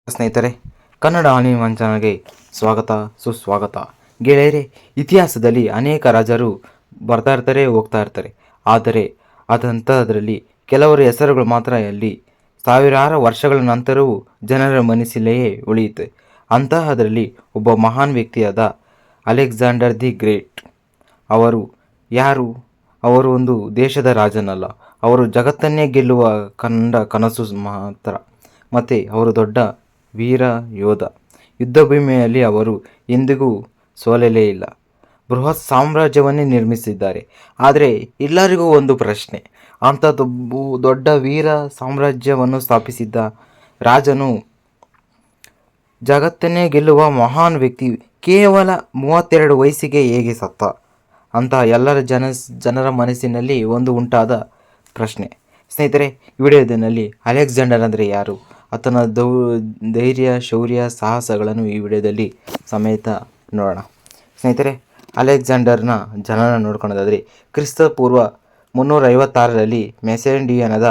ಸ್ನೇಹಿತರೆ, Kannada online one ಚಾನಲ್ಗೆ ಸ್ವಾಗತ ಸುಸ್ವಾಗತ. ಗೆಳೆಯರೆ, ಇತಿಹಾಸದಲ್ಲಿ ಅನೇಕ ರಾಜರು ಬರ್ತಾ ಇರ್ತಾರೆ, ಹೋಗ್ತಾ ಇರ್ತಾರೆ. ಆದರೆ ಅದಂಥದ್ರಲ್ಲಿ ಕೆಲವರ ಹೆಸರುಗಳು ಮಾತ್ರ ಅಲ್ಲಿ ಸಾವಿರಾರು ವರ್ಷಗಳ ನಂತರವೂ ಜನರ ಮನಸ್ಸಿಲೆಯೇ ಉಳಿಯುತ್ತೆ. ಅಂತಹದರಲ್ಲಿ ಒಬ್ಬ ಮಹಾನ್ ವ್ಯಕ್ತಿಯಾದ ಅಲೆಕ್ಸಾಂಡರ್ ದಿ ಗ್ರೇಟ್. ಅವರು ಯಾರು? ಅವರು ಒಂದು ದೇಶದ ರಾಜನಲ್ಲ, ಅವರು ಜಗತ್ತನ್ನೇ ಗೆಲ್ಲುವ ಕನಸು ಮಾತ್ರ. ಮತ್ತು ಅವರು ದೊಡ್ಡ ವೀರ ಯೋಧ. ಯುದ್ಧಭೂಮಿಯಲ್ಲಿ ಅವರು ಎಂದಿಗೂ ಸೋಲಲೇ ಇಲ್ಲ. ಬೃಹತ್ ಸಾಮ್ರಾಜ್ಯವನ್ನೇ ನಿರ್ಮಿಸಿದ್ದಾರೆ. ಆದರೆ ಎಲ್ಲರಿಗೂ ಒಂದು ಪ್ರಶ್ನೆ, ಅಂಥ ದೊಡ್ಡ ವೀರ ಸಾಮ್ರಾಜ್ಯವನ್ನು ಸ್ಥಾಪಿಸಿದ್ದ ರಾಜನು, ಜಗತ್ತನ್ನೇ ಗೆಲ್ಲುವ ಮಹಾನ್ ವ್ಯಕ್ತಿ ಕೇವಲ 32 ವಯಸ್ಸಿಗೆ ಹೇಗೆ ಸತ್ತ ಅಂತ ಎಲ್ಲರ ಜನರ ಮನಸ್ಸಿನಲ್ಲಿ ಒಂದು ಉಂಟಾದ ಪ್ರಶ್ನೆ. ಸ್ನೇಹಿತರೆ, ಈ ವಿಡಿಯೋದಲ್ಲಿ ಅಲೆಕ್ಸಾಂಡರ್ ಅಂದರೆ ಯಾರು, ಆತನ ಧೈರ್ಯ, ಶೌರ್ಯ, ಸಾಹಸಗಳನ್ನು ಈ ವಿಡಿಯೋದಲ್ಲಿ ಸಮೇತ ನೋಡೋಣ. ಸ್ನೇಹಿತರೆ, ಅಲೆಕ್ಸಾಂಡರ್ನ ಜನನ ನೋಡ್ಕೊಳ್ಳೋದಾದರೆ ಕ್ರಿಸ್ತಪೂರ್ವ 356ರಲ್ಲಿ ಮೆಸೆಡಿಯನದ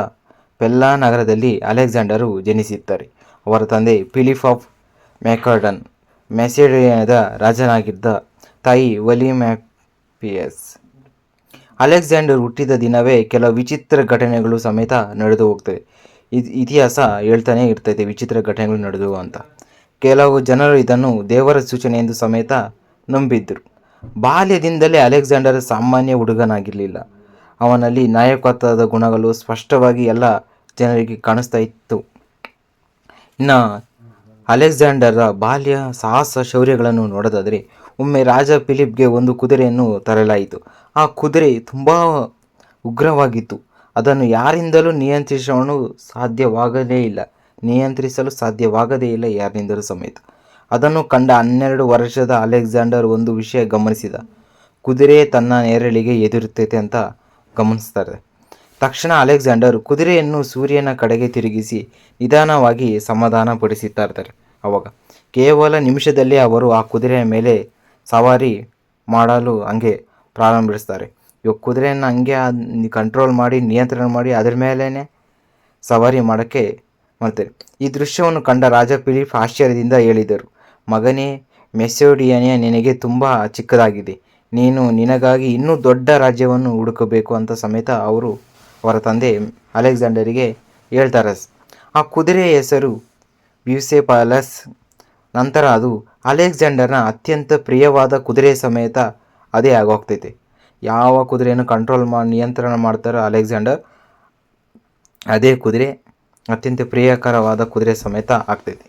ಪೆಲ್ಲಾ ನಗರದಲ್ಲಿ ಅಲೆಕ್ಸಾಂಡರು ಜನಿಸಿದ್ದಾರೆ. ಅವರ ತಂದೆ ಫಿಲಿಪ್ ಆಫ್ ಮ್ಯಾಕಾರ್ಡನ್, ಮೆಸೆಡಿಯನದ ರಾಜನಾಗಿದ್ದ ತಾಯಿ ವಲಿಮ್ಯಾಪಿಯಸ್. ಅಲೆಕ್ಸಾಂಡರ್ ಹುಟ್ಟಿದ ದಿನವೇ ಕೆಲವು ವಿಚಿತ್ರ ಘಟನೆಗಳು ಸಮೇತ ನಡೆದು ಹೋಗ್ತವೆ. ಇತಿಹಾಸ ಹೇಳ್ತಾನೆ ಇರ್ತೈತೆ ವಿಚಿತ್ರ ಘಟನೆಗಳು ನಡೆದು ಅಂತ. ಕೆಲವು ಜನರು ಇದನ್ನು ದೇವರ ಸೂಚನೆ ಎಂದು ಸಮೇತ ನಂಬಿದ್ದರು. ಬಾಲ್ಯದಿಂದಲೇ ಅಲೆಕ್ಸಾಂಡರ್ ಸಾಮಾನ್ಯ ಹುಡುಗನಾಗಿರಲಿಲ್ಲ. ಅವನಲ್ಲಿ ನಾಯಕತ್ವದ ಗುಣಗಳು ಸ್ಪಷ್ಟವಾಗಿ ಎಲ್ಲ ಜನರಿಗೆ ಕಾಣಿಸ್ತಾ ಇತ್ತು. ಇನ್ನು ಅಲೆಕ್ಸಾಂಡರ ಬಾಲ್ಯ ಸಾಹಸ ಶೌರ್ಯಗಳನ್ನು ನೋಡೋದಾದರೆ, ಒಮ್ಮೆ ರಾಜ ಫಿಲಿಪ್ಗೆ ಒಂದು ಕುದುರೆಯನ್ನು ತರಲಾಯಿತು. ಆ ಕುದುರೆ ತುಂಬ ಉಗ್ರವಾಗಿತ್ತು. ಅದನ್ನು ಯಾರಿಂದಲೂ ನಿಯಂತ್ರಿಸಲು ಸಾಧ್ಯವಾಗದೇ ಇಲ್ಲ ಯಾರಿಂದಲೂ ಸಮೇತ. ಅದನ್ನು ಕಂಡ 12 ವರ್ಷದ ಅಲೆಕ್ಸಾಂಡರ್ ಒಂದು ವಿಷಯ ಗಮನಿಸಿದ. ಕುದುರೆ ತನ್ನ ನೆರಳಿಗೆ ಎದುರುತ್ತೈತೆ ಅಂತ ಗಮನಿಸ್ತಾರೆ. ತಕ್ಷಣ ಅಲೆಕ್ಸಾಂಡರ್ ಕುದುರೆಯನ್ನು ಸೂರ್ಯನ ಕಡೆಗೆ ತಿರುಗಿಸಿ ನಿಧಾನವಾಗಿ ಸಮಾಧಾನ ಪಡಿಸುತ್ತಾ ಇರ್ತಾರೆ. ಅವಾಗ ಕೇವಲ ನಿಮಿಷದಲ್ಲಿ ಅವರು ಆ ಕುದುರೆಯ ಮೇಲೆ ಸವಾರಿ ಮಾಡಲು ಹಂಗೆ ಪ್ರಾರಂಭಿಸ್ತಾರೆ. ಇವಾಗ ಕುದುರೆಯನ್ನು ಹಂಗೆ ಕಂಟ್ರೋಲ್ ಮಾಡಿ, ನಿಯಂತ್ರಣ ಮಾಡಿ, ಅದರ ಮೇಲೇ ಸವಾರಿ ಮಾಡೋಕ್ಕೆ ಮಾಡ್ತಾರೆ. ಈ ದೃಶ್ಯವನ್ನು ಕಂಡ ರಾಜ ಫಿಲಿಪ್ ಆಶ್ಚರ್ಯದಿಂದ ಹೇಳಿದರು, ಮಗನೇ, ಮೆಸೆಡಿಯಾ ನಿನಗೆ ತುಂಬ ಚಿಕ್ಕದಾಗಿದೆ. ನೀನು ನಿನಗಾಗಿ ಇನ್ನೂ ದೊಡ್ಡ ರಾಜ್ಯವನ್ನು ಹುಡುಕಬೇಕು ಅಂತ ಸಮೇತ ಅವರ ತಂದೆ ಅಲೆಕ್ಸಾಂಡರಿಗೆ ಹೇಳ್ತಾರೆ. ಆ ಕುದುರೆಯ ಹೆಸರು ಬ್ಯೂಸೆಫಾಲಸ್. ನಂತರ ಅದು ಅಲೆಕ್ಸಾಂಡರ್ನ ಅತ್ಯಂತ ಪ್ರಿಯವಾದ ಕುದುರೆ ಸಮೇತ ಅದೇ ಆಗೋಗ್ತೈತೆ. ಯಾವ ಕುದುರೆಯನ್ನು ನಿಯಂತ್ರಣ ಮಾಡ್ತಾರೋ ಅಲೆಕ್ಸಾಂಡರ್, ಅದೇ ಕುದುರೆ ಅತ್ಯಂತ ಪ್ರಿಯಕರವಾದ ಕುದುರೆ ಸಮೇತ ಆಗ್ತೈತೆ.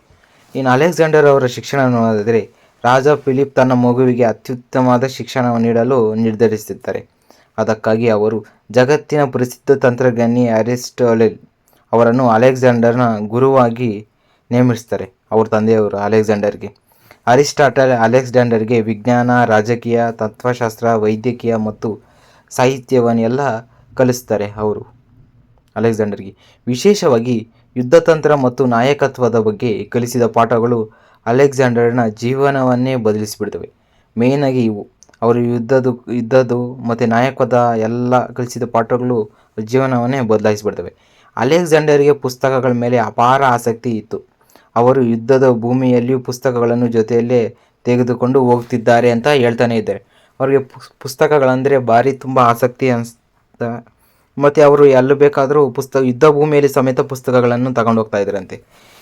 ಇನ್ನು ಅಲೆಕ್ಸಾಂಡರ್ ಅವರ ಶಿಕ್ಷಣ ನೋಡಿದರೆ, ರಾಜ ಫಿಲಿಪ್ ತನ್ನ ಮಗುವಿಗೆ ಅತ್ಯುತ್ತಮವಾದ ಶಿಕ್ಷಣವನ್ನು ನೀಡಲು ನಿರ್ಧರಿಸುತ್ತಾರೆ. ಅದಕ್ಕಾಗಿ ಅವರು ಜಗತ್ತಿನ ಪ್ರಸಿದ್ಧ ತಂತ್ರಜ್ಞಾನಿ ಅರಿಸ್ಟಾಟಲ್ ಅವರನ್ನು ಅಲೆಕ್ಸಾಂಡರ್ನ ಗುರುವಾಗಿ ನೇಮಿಸ್ತಾರೆ. ಅವ್ರ ತಂದೆಯವರು ಅಲೆಕ್ಸಾಂಡರ್ಗೆ. ಅರಿಸ್ಟಾಟಲ್ ಅಲೆಕ್ಸಾಂಡರ್ಗೆ ವಿಜ್ಞಾನ, ರಾಜಕೀಯ, ತತ್ವಶಾಸ್ತ್ರ, ವೈದ್ಯಕೀಯ ಮತ್ತು ಸಾಹಿತ್ಯವನ್ನೆಲ್ಲ ಕಲಿಸ್ತಾರೆ. ಅವರು ಅಲೆಕ್ಸಾಂಡರ್ಗೆ ವಿಶೇಷವಾಗಿ ಯುದ್ಧತಂತ್ರ ಮತ್ತು ನಾಯಕತ್ವದ ಬಗ್ಗೆ ಕಲಿಸಿದ ಪಾಠಗಳು ಅಲೆಕ್ಸಾಂಡರ್ನ ಜೀವನವನ್ನೇ ಬದಲಿಸಿಬಿಡ್ತವೆ. ಮೇಯ್ನಾಗಿ ಇವು ಅವರು ಯುದ್ಧದ್ದು ಮತ್ತು ನಾಯಕತ್ವದ ಎಲ್ಲ ಕಲಿಸಿದ ಪಾಠಗಳು ಜೀವನವನ್ನೇ ಬದಲಾಯಿಸಿಬಿಡ್ತವೆ. ಅಲೆಕ್ಸಾಂಡರ್ಗೆ ಪುಸ್ತಕಗಳ ಮೇಲೆ ಅಪಾರ ಆಸಕ್ತಿ ಇತ್ತು. ಅವರು ಯುದ್ಧದ ಭೂಮಿಯಲ್ಲಿಯೂ ಪುಸ್ತಕಗಳನ್ನು ಜೊತೆಯಲ್ಲೇ ತೆಗೆದುಕೊಂಡು ಹೋಗ್ತಿದ್ದಾರೆ ಅಂತ ಹೇಳ್ತಾನೆ ಇದ್ದಾರೆ. ಅವರಿಗೆ ಪುಸ್ತಕಗಳಂದರೆ ಭಾರಿ ತುಂಬ ಆಸಕ್ತಿ ಅನಿಸ್ತಾ, ಮತ್ತು ಅವರು ಎಲ್ಲಿ ಬೇಕಾದರೂ ಯುದ್ಧ ಭೂಮಿಯಲ್ಲಿ ಸಮೇತ ಪುಸ್ತಕಗಳನ್ನು ತಗೊಂಡು ಹೋಗ್ತಾ ಇದ್ರಂತೆ.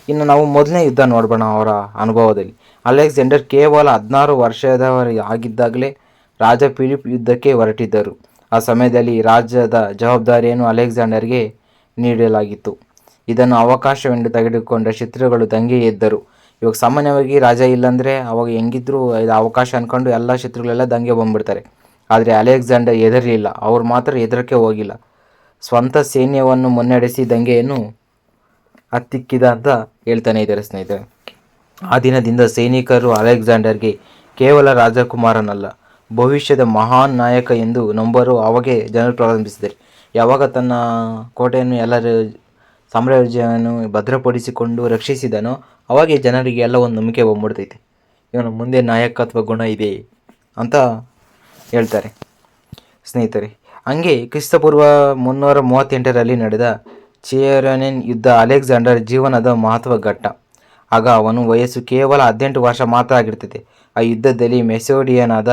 ಇನ್ನು ನಾವು ಮೊದಲನೇ ಯುದ್ಧ ನೋಡ್ಬೋಣ. ಅವರ ಅನುಭವದಲ್ಲಿ ಅಲೆಕ್ಸಾಂಡರ್ ಕೇವಲ 16 ವರ್ಷದವರು ಆಗಿದ್ದಾಗಲೇ ರಾಜ ಫಿಲಿಪ್ ಯುದ್ಧಕ್ಕೆ ಹೊರಟಿದ್ದರು. ಆ ಸಮಯದಲ್ಲಿ ರಾಜ್ಯದ ಜವಾಬ್ದಾರಿಯನ್ನು ಅಲೆಕ್ಸಾಂಡರ್ಗೆ ನೀಡಲಾಗಿತ್ತು. ಇದನ್ನು ಅವಕಾಶವೆಂದು ತೆಗೆದುಕೊಂಡ ಶತ್ರುಗಳು ದಂಗೆ ಎದ್ದರು. ಇವಾಗ ಸಾಮಾನ್ಯವಾಗಿ ರಾಜ ಇಲ್ಲಾಂದರೆ ಅವಾಗ ಹೆಂಗಿದ್ರು ಇದು ಅವಕಾಶ ಅಂದ್ಕೊಂಡು ಎಲ್ಲ ಶತ್ರುಗಳೆಲ್ಲ ದಂಗೆ ಬಂದುಬಿಡ್ತಾರೆ. ಆದರೆ ಅಲೆಕ್ಸಾಂಡರ್ ಹೆದರಲಿಲ್ಲ. ಅವ್ರು ಮಾತ್ರ ಹೆದರಕ್ಕೆ ಹೋಗಿಲ್ಲ. ಸ್ವಂತ ಸೈನ್ಯವನ್ನು ಮುನ್ನಡೆಸಿ ದಂಗೆಯನ್ನು ಹತ್ತಿಕ್ಕಿದ ಅಂತ ಹೇಳ್ತಾನೆ ಇದ್ದಾರೆ. ಸ್ನೇಹಿತರೆ, ಆ ದಿನದಿಂದ ಸೈನಿಕರು ಅಲೆಕ್ಸಾಂಡರ್ಗೆ ಕೇವಲ ರಾಜಕುಮಾರನಲ್ಲ, ಭವಿಷ್ಯದ ಮಹಾನ್ ನಾಯಕ ಎಂದು ನಂಬರು ಅವಾಗೇ ಜನರು ಪ್ರಾರಂಭಿಸಿದ್ದಾರೆ. ಯಾವಾಗ ತನ್ನ ಕೋಟೆಯನ್ನು ಎಲ್ಲರ ಸಾಮ್ರಾಜ್ಯವನ್ನು ಭದ್ರಪಡಿಸಿಕೊಂಡು ರಕ್ಷಿಸಿದನೋ ಅವಾಗೆ ಜನರಿಗೆ ಎಲ್ಲ ಒಂದು ನಂಬಿಕೆ ಬಂದ್ಬಿಡ್ತೈತೆ, ಇವನು ಮುಂದೆ ನಾಯಕತ್ವ ಗುಣ ಇದೆ ಅಂತ ಹೇಳ್ತಾರೆ. ಸ್ನೇಹಿತರೆ, ಹಂಗೆ ಕ್ರಿಸ್ತಪೂರ್ವ 338ರಲ್ಲಿ ನಡೆದ ಚೆಯೊನೆನ್ ಯುದ್ಧ ಅಲೆಕ್ಸಾಂಡರ್ ಜೀವನದ ಮಹತ್ವ ಘಟ್ಟ. ಆಗ ಅವನು ವಯಸ್ಸು ಕೇವಲ 18 ವರ್ಷ ಮಾತ್ರ ಆಗಿರ್ತದೆ. ಆ ಯುದ್ಧದಲ್ಲಿ ಮೆಸೋಡಿಯನಾದ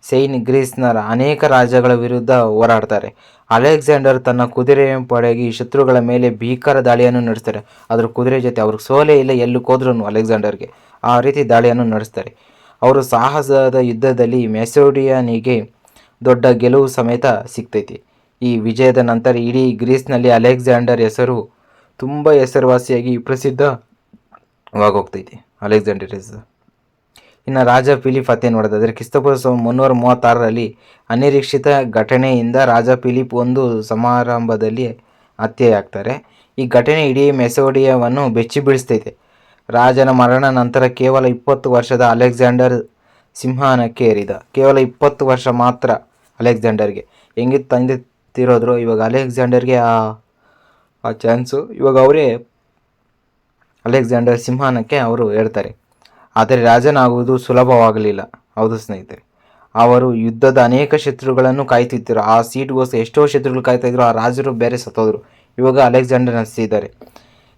ಸೈನ್ ಗ್ರೀಸ್ನ ಅನೇಕ ರಾಜ್ಯಗಳ ವಿರುದ್ಧ ಹೋರಾಡ್ತಾರೆ. ಅಲೆಕ್ಸಾಂಡರ್ ತನ್ನ ಕುದುರೆ ಪಡೆಗೆ ಶತ್ರುಗಳ ಮೇಲೆ ಭೀಕರ ದಾಳಿಯನ್ನು ನಡೆಸ್ತಾರೆ. ಅದರ ಕುದುರೆ ಜೊತೆ ಅವ್ರಿಗೆ ಸೋಲೇ ಇಲ್ಲ, ಎಲ್ಲಕ್ಕೆ ಹೋದ್ರೂ ಅಲೆಕ್ಸಾಂಡರ್ಗೆ ಆ ರೀತಿ ದಾಳಿಯನ್ನು ನಡೆಸ್ತಾರೆ. ಅವರು ಸಾಹಸದ ಯುದ್ಧದಲ್ಲಿ ಮೆಸೋಡಿಯನಿಗೆ ದೊಡ್ಡ ಗೆಲುವು ಸಮೇತ ಸಿಗ್ತೈತಿ. ಈ ವಿಜಯದ ನಂತರ ಇಡೀ ಗ್ರೀಸ್ನಲ್ಲಿ ಅಲೆಕ್ಸಾಂಡರ್ ಹೆಸರು ತುಂಬ ಹೆಸರುವಾಸಿಯಾಗಿ ಪ್ರಸಿದ್ಧವಾಗೋಗ್ತೈತಿ. ಅಲೆಕ್ಸಾಂಡರ್ ಹೆಸರು. ಇನ್ನು ರಾಜ ಫಿಲಿಪ್ ಹತ್ಯೆ ನೋಡೋದಾದರೆ ಕ್ರಿಸ್ತಪೂರ್ವ 336ರಲ್ಲಿ ಅನಿರೀಕ್ಷಿತ ಘಟನೆಯಿಂದ ರಾಜ ಫಿಲಿಪ್ ಒಂದು ಸಮಾರಂಭದಲ್ಲಿ ಹತ್ಯೆಯಾಗ್ತಾರೆ. ಈ ಘಟನೆ ಇಡೀ ಮೆಸೋಡಿಯಾವನ್ನು ಬೆಚ್ಚಿ ಬೀಳಿಸ್ತೈತೆ. ರಾಜನ ಮರಣ ನಂತರ ಕೇವಲ 20 ವರ್ಷದ ಅಲೆಕ್ಸಾಂಡರ್ ಸಿಂಹಾಸನಕ್ಕೆ ಏರಿದ. ಕೇವಲ 20 ವರ್ಷ ಮಾತ್ರ ಅಲೆಕ್ಸಾಂಡರ್ಗೆ. ಹೆಂಗಿತ್ತು ತಂದೆ ತಿರೋದ್ರು, ಇವಾಗ ಅಲೆಕ್ಸಾಂಡರ್ಗೆ ಆ ಚಾನ್ಸು. ಇವಾಗ ಅವರೇ ಅಲೆಕ್ಸಾಂಡರ್ ಸಿಂಹಾಸನಕ್ಕೆ ಅವರು ಏರ್ತಾರೆ. ಆದರೆ ರಾಜನಾಗುವುದು ಸುಲಭವಾಗಲಿಲ್ಲ. ಹೌದು ಸ್ನೇಹಿತರೆ, ಅವರು ಯುದ್ಧದ ಅನೇಕ ಶತ್ರುಗಳನ್ನು ಕಾಯ್ತಿದ್ದರು. ಆ ಸೀಟ್ಗೋಸ್ಕರ ಎಷ್ಟೋ ಶತ್ರುಗಳು ಕಾಯ್ತಾಯಿದ್ರು. ಆ ರಾಜರು ಬೇರೆ ಸತ್ತೋದ್ರು. ಇವಾಗ ಅಲೆಕ್ಸಾಂಡರ್ ಅನಿಸ್ತಿದ್ದಾರೆ.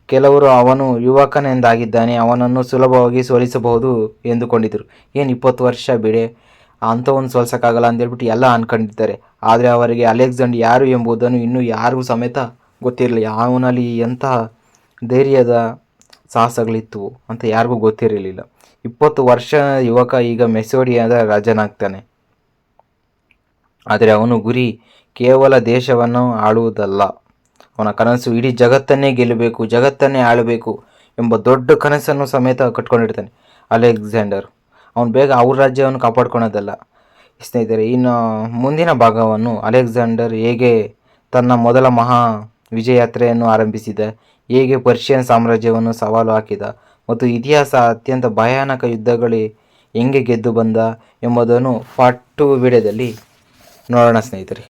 ಕೆಲವರು ಅವನು ಯುವಕನೆಂದಾಗಿದ್ದಾನೆ, ಅವನನ್ನು ಸುಲಭವಾಗಿ ಸೋಲಿಸಬಹುದು ಎಂದುಕೊಂಡಿದ್ದರು. ಏನು 20 ವರ್ಷ ಬಿಡೆ, ಅಂಥವನ್ನು ಸೋಲ್ಸೋಕ್ಕಾಗಲ್ಲ ಅಂತೇಳ್ಬಿಟ್ಟು ಎಲ್ಲ ಅಂದ್ಕೊಂಡಿದ್ದಾರೆ. ಆದರೆ ಅವರಿಗೆ ಅಲೆಕ್ಸಾಂಡರ್ ಯಾರು ಎಂಬುದನ್ನು ಇನ್ನೂ ಯಾರಿಗೂ ಸಮೇತ ಗೊತ್ತಿರಲಿಲ್ಲ. ಅವನಲ್ಲಿ ಎಂಥ ಧೈರ್ಯದ ಸಾಹಸಗಳಿತ್ತು ಅಂತ ಯಾರಿಗೂ ಗೊತ್ತಿರಲಿಲ್ಲ. 20 ವರ್ಷ ಯುವಕ ಈಗ ಮೆಸೋಡಿಯಾದ ರಾಜನಾಗ್ತಾನೆ. ಆದರೆ ಅವನು ಗುರಿ ಕೇವಲ ದೇಶವನ್ನು ಆಳುವುದಲ್ಲ. ಅವನ ಕನಸು ಇಡೀ ಜಗತ್ತನ್ನೇ ಗೆಲ್ಲಬೇಕು, ಜಗತ್ತನ್ನೇ ಆಳಬೇಕು ಎಂಬ ದೊಡ್ಡ ಕನಸನ್ನು ಸಮೇತ ಕಟ್ಕೊಂಡಿರ್ತಾನೆ ಅಲೆಕ್ಸಾಂಡರ್. ಅವನು ಬೇಗ ಅವ್ರ ರಾಜ್ಯವನ್ನು ಕಾಪಾಡ್ಕೊಳೋದಲ್ಲ. ಸ್ನೇಹಿತರೆ, ಇನ್ನು ಮುಂದಿನ ಭಾಗವನ್ನು ಅಲೆಕ್ಸಾಂಡರ್ ಹೇಗೆ ತನ್ನ ಮೊದಲ ಮಹಾ ವಿಜಯಯಾತ್ರೆಯನ್ನು ಆರಂಭಿಸಿದ, ಹೇಗೆ ಪರ್ಷಿಯನ್ ಸಾಮ್ರಾಜ್ಯವನ್ನು ಸವಾಲು ಹಾಕಿದ ಮತ್ತು ಇತಿಹಾಸ ಅತ್ಯಂತ ಭಯಾನಕ ಯುದ್ಧಗಳು ಹೆಂಗೆ ಗೆದ್ದು ಬಂದ ಎಂಬುದನ್ನು ಪಾರ್ಟ್ 2 ವಿಡಿಯೋದಲ್ಲಿ ನೋಡೋಣ ಸ್ನೇಹಿತರೆ.